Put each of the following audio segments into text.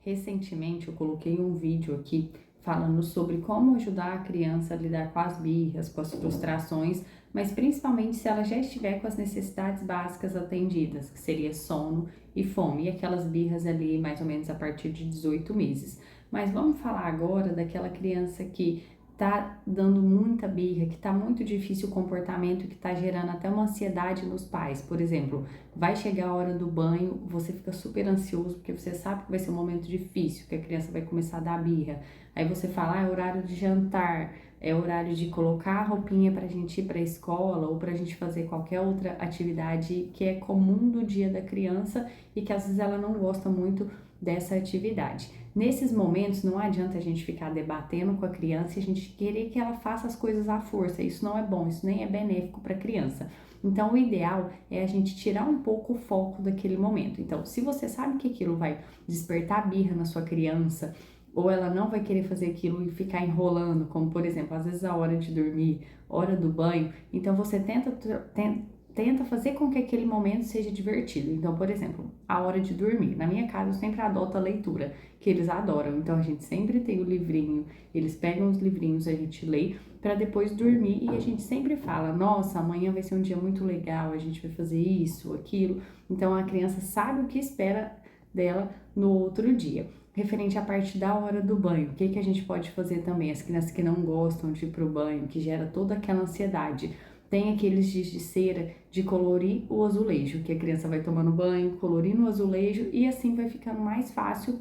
Recentemente eu coloquei um vídeo aqui falando sobre como ajudar a criança a lidar com as birras, com as frustrações, mas principalmente se ela já estiver com as necessidades básicas atendidas, que seria sono e fome, e aquelas birras ali mais ou menos a partir de 18 meses. Mas vamos falar agora daquela criança que tá dando muita birra, que tá muito difícil o comportamento, que tá gerando até uma ansiedade nos pais. Por exemplo, vai chegar a hora do banho, você fica super ansioso porque você sabe que vai ser um momento difícil, que a criança vai começar a dar birra. Aí você fala, é horário de jantar, é horário de colocar a roupinha pra gente ir pra escola ou pra gente fazer qualquer outra atividade que é comum do dia da criança e que às vezes ela não gosta muito dessa atividade. Nesses momentos não adianta a gente ficar debatendo com a criança e a gente querer que ela faça as coisas à força. Isso não é bom, isso nem é benéfico para a criança. Então, o ideal é a gente tirar um pouco o foco daquele momento. Então, se você sabe que aquilo vai despertar birra na sua criança, ou ela não vai querer fazer aquilo e ficar enrolando, como por exemplo, às vezes a hora de dormir, hora do banho, então você tenta fazer com que aquele momento seja divertido. Então, por exemplo, a hora de dormir. Na minha casa eu sempre adoto a leitura, que eles adoram. Então, a gente sempre tem o livrinho, eles pegam os livrinhos, a gente lê para depois dormir e a gente sempre fala: nossa, amanhã vai ser um dia muito legal, a gente vai fazer isso, aquilo. Então, a criança sabe o que espera dela no outro dia. Referente à parte da hora do banho, o que que a gente pode fazer também? As crianças que não gostam de ir pro banho, que gera toda aquela ansiedade. Tem aqueles giz de cera de colorir o azulejo, que a criança vai tomando banho, colorindo o azulejo e assim vai ficando mais fácil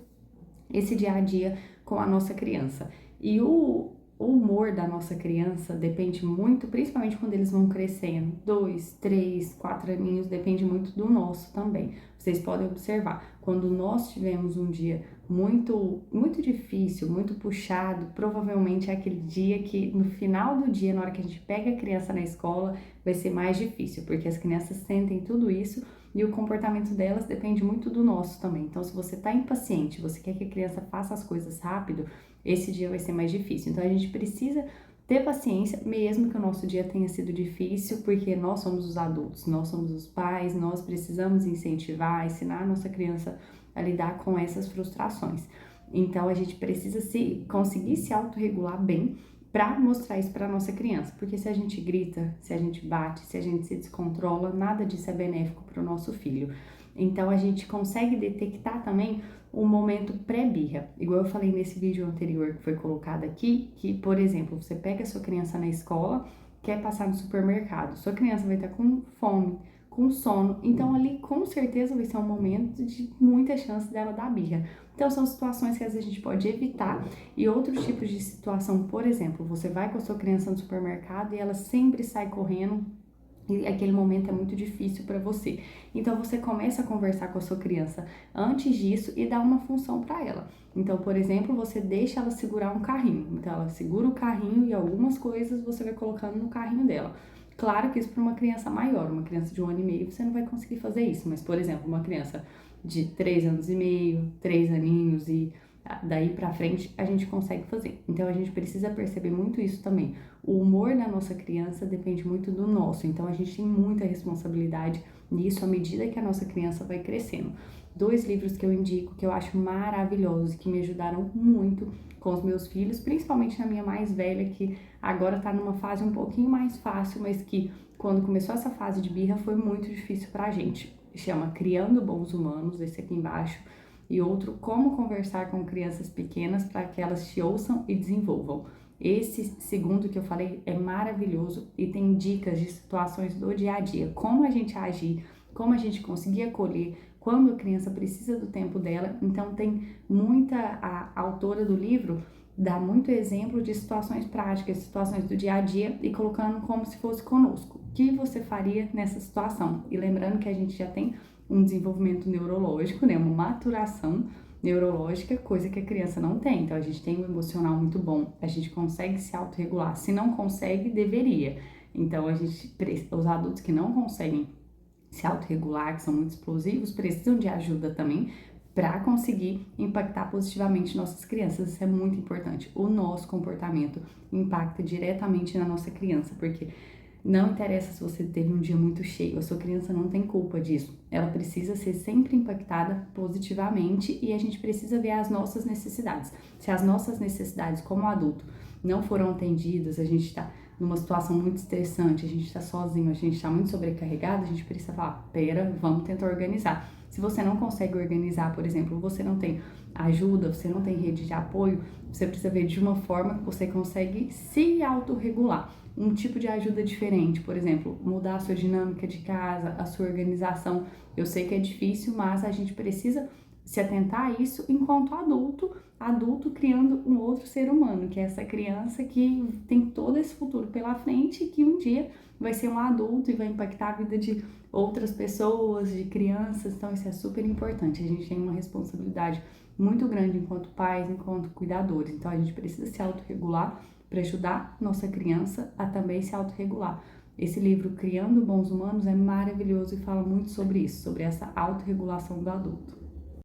esse dia a dia com a nossa criança. E o humor da nossa criança depende muito, principalmente quando eles vão crescendo, 2, 3, 4 aninhos, depende muito do nosso também. Vocês podem observar, quando nós tivemos um dia muito difícil, muito puxado, provavelmente é aquele dia que no final do dia, na hora que a gente pega a criança na escola, vai ser mais difícil, porque as crianças sentem tudo isso e o comportamento delas depende muito do nosso também. Então, se você tá impaciente, você quer que a criança faça as coisas rápido, esse dia vai ser mais difícil. Então, a gente precisa ter paciência, mesmo que o nosso dia tenha sido difícil, porque nós somos os adultos, nós somos os pais, nós precisamos incentivar, ensinar a nossa criança a lidar com essas frustrações. Então, a gente precisa conseguir se autorregular bem para mostrar isso para nossa criança, porque se a gente grita, se a gente bate, se a gente se descontrola, nada disso é benéfico para o nosso filho. Então a gente consegue detectar também um momento pré-birra, igual eu falei nesse vídeo anterior que foi colocado aqui, que por exemplo, você pega a sua criança na escola, quer passar no supermercado, sua criança vai estar com fome, com sono, então ali com certeza vai ser um momento de muita chance dela dar birra. Então são situações que às vezes a gente pode evitar e outros tipos de situação, por exemplo, você vai com a sua criança no supermercado e ela sempre sai correndo e aquele momento é muito difícil para você. Então você começa a conversar com a sua criança antes disso e dá uma função para ela. Então, por exemplo, você deixa ela segurar um carrinho. Então ela segura o carrinho e algumas coisas você vai colocando no carrinho dela. Claro que isso para uma criança maior, uma criança de 1 ano e meio, você não vai conseguir fazer isso. Mas, por exemplo, uma criança de 3 anos e meio, 3 aninhos e daí pra frente a gente consegue fazer. Então a gente precisa perceber muito isso também. O humor da nossa criança depende muito do nosso, então a gente tem muita responsabilidade nisso à medida que a nossa criança vai crescendo. 2 livros que eu indico, que eu acho maravilhosos e que me ajudaram muito com os meus filhos, principalmente na minha mais velha, que agora tá numa fase um pouquinho mais fácil, mas que quando começou essa fase de birra foi muito difícil pra gente. Chama Criando Bons Humanos, esse aqui embaixo, e outro, Como Conversar com Crianças Pequenas para que elas te ouçam e desenvolvam. Esse segundo que eu falei é maravilhoso e tem dicas de situações do dia a dia, como a gente agir, como a gente conseguir acolher, quando a criança precisa do tempo dela. Então tem a autora do livro dá muito exemplo de situações práticas, situações do dia a dia e colocando como se fosse conosco. O que você faria nessa situação? E lembrando que a gente já tem um desenvolvimento neurológico, né, uma maturação neurológica, coisa que a criança não tem. Então a gente tem um emocional muito bom, a gente consegue se autorregular. Se não consegue, deveria. Então os adultos que não conseguem se autorregular, que são muito explosivos, precisam de ajuda também para conseguir impactar positivamente nossas crianças. Isso é muito importante. O nosso comportamento impacta diretamente na nossa criança, porque Não interessa se você teve um dia muito cheio, a sua criança não tem culpa disso. Ela precisa ser sempre impactada positivamente e a gente precisa ver as nossas necessidades. Se as nossas necessidades como adulto não foram atendidas, a gente está numa situação muito estressante, a gente está sozinho, a gente está muito sobrecarregado, a gente precisa falar, pera, vamos tentar organizar. Se você não consegue organizar, por exemplo, você não tem ajuda, você não tem rede de apoio, você precisa ver de uma forma que você consegue se autorregular. Um tipo de ajuda diferente, por exemplo, mudar a sua dinâmica de casa, a sua organização. Eu sei que é difícil, mas a gente precisa se atentar a isso enquanto adulto criando um outro ser humano, que é essa criança que tem todo esse futuro pela frente e que um dia vai ser um adulto e vai impactar a vida de outras pessoas, de crianças. Então isso é super importante. A gente tem uma responsabilidade muito grande enquanto pais, enquanto cuidadores. Então a gente precisa se autorregular para ajudar nossa criança a também se autorregular. Esse livro, Criando Bons Humanos, é maravilhoso e fala muito sobre isso, sobre essa autorregulação do adulto.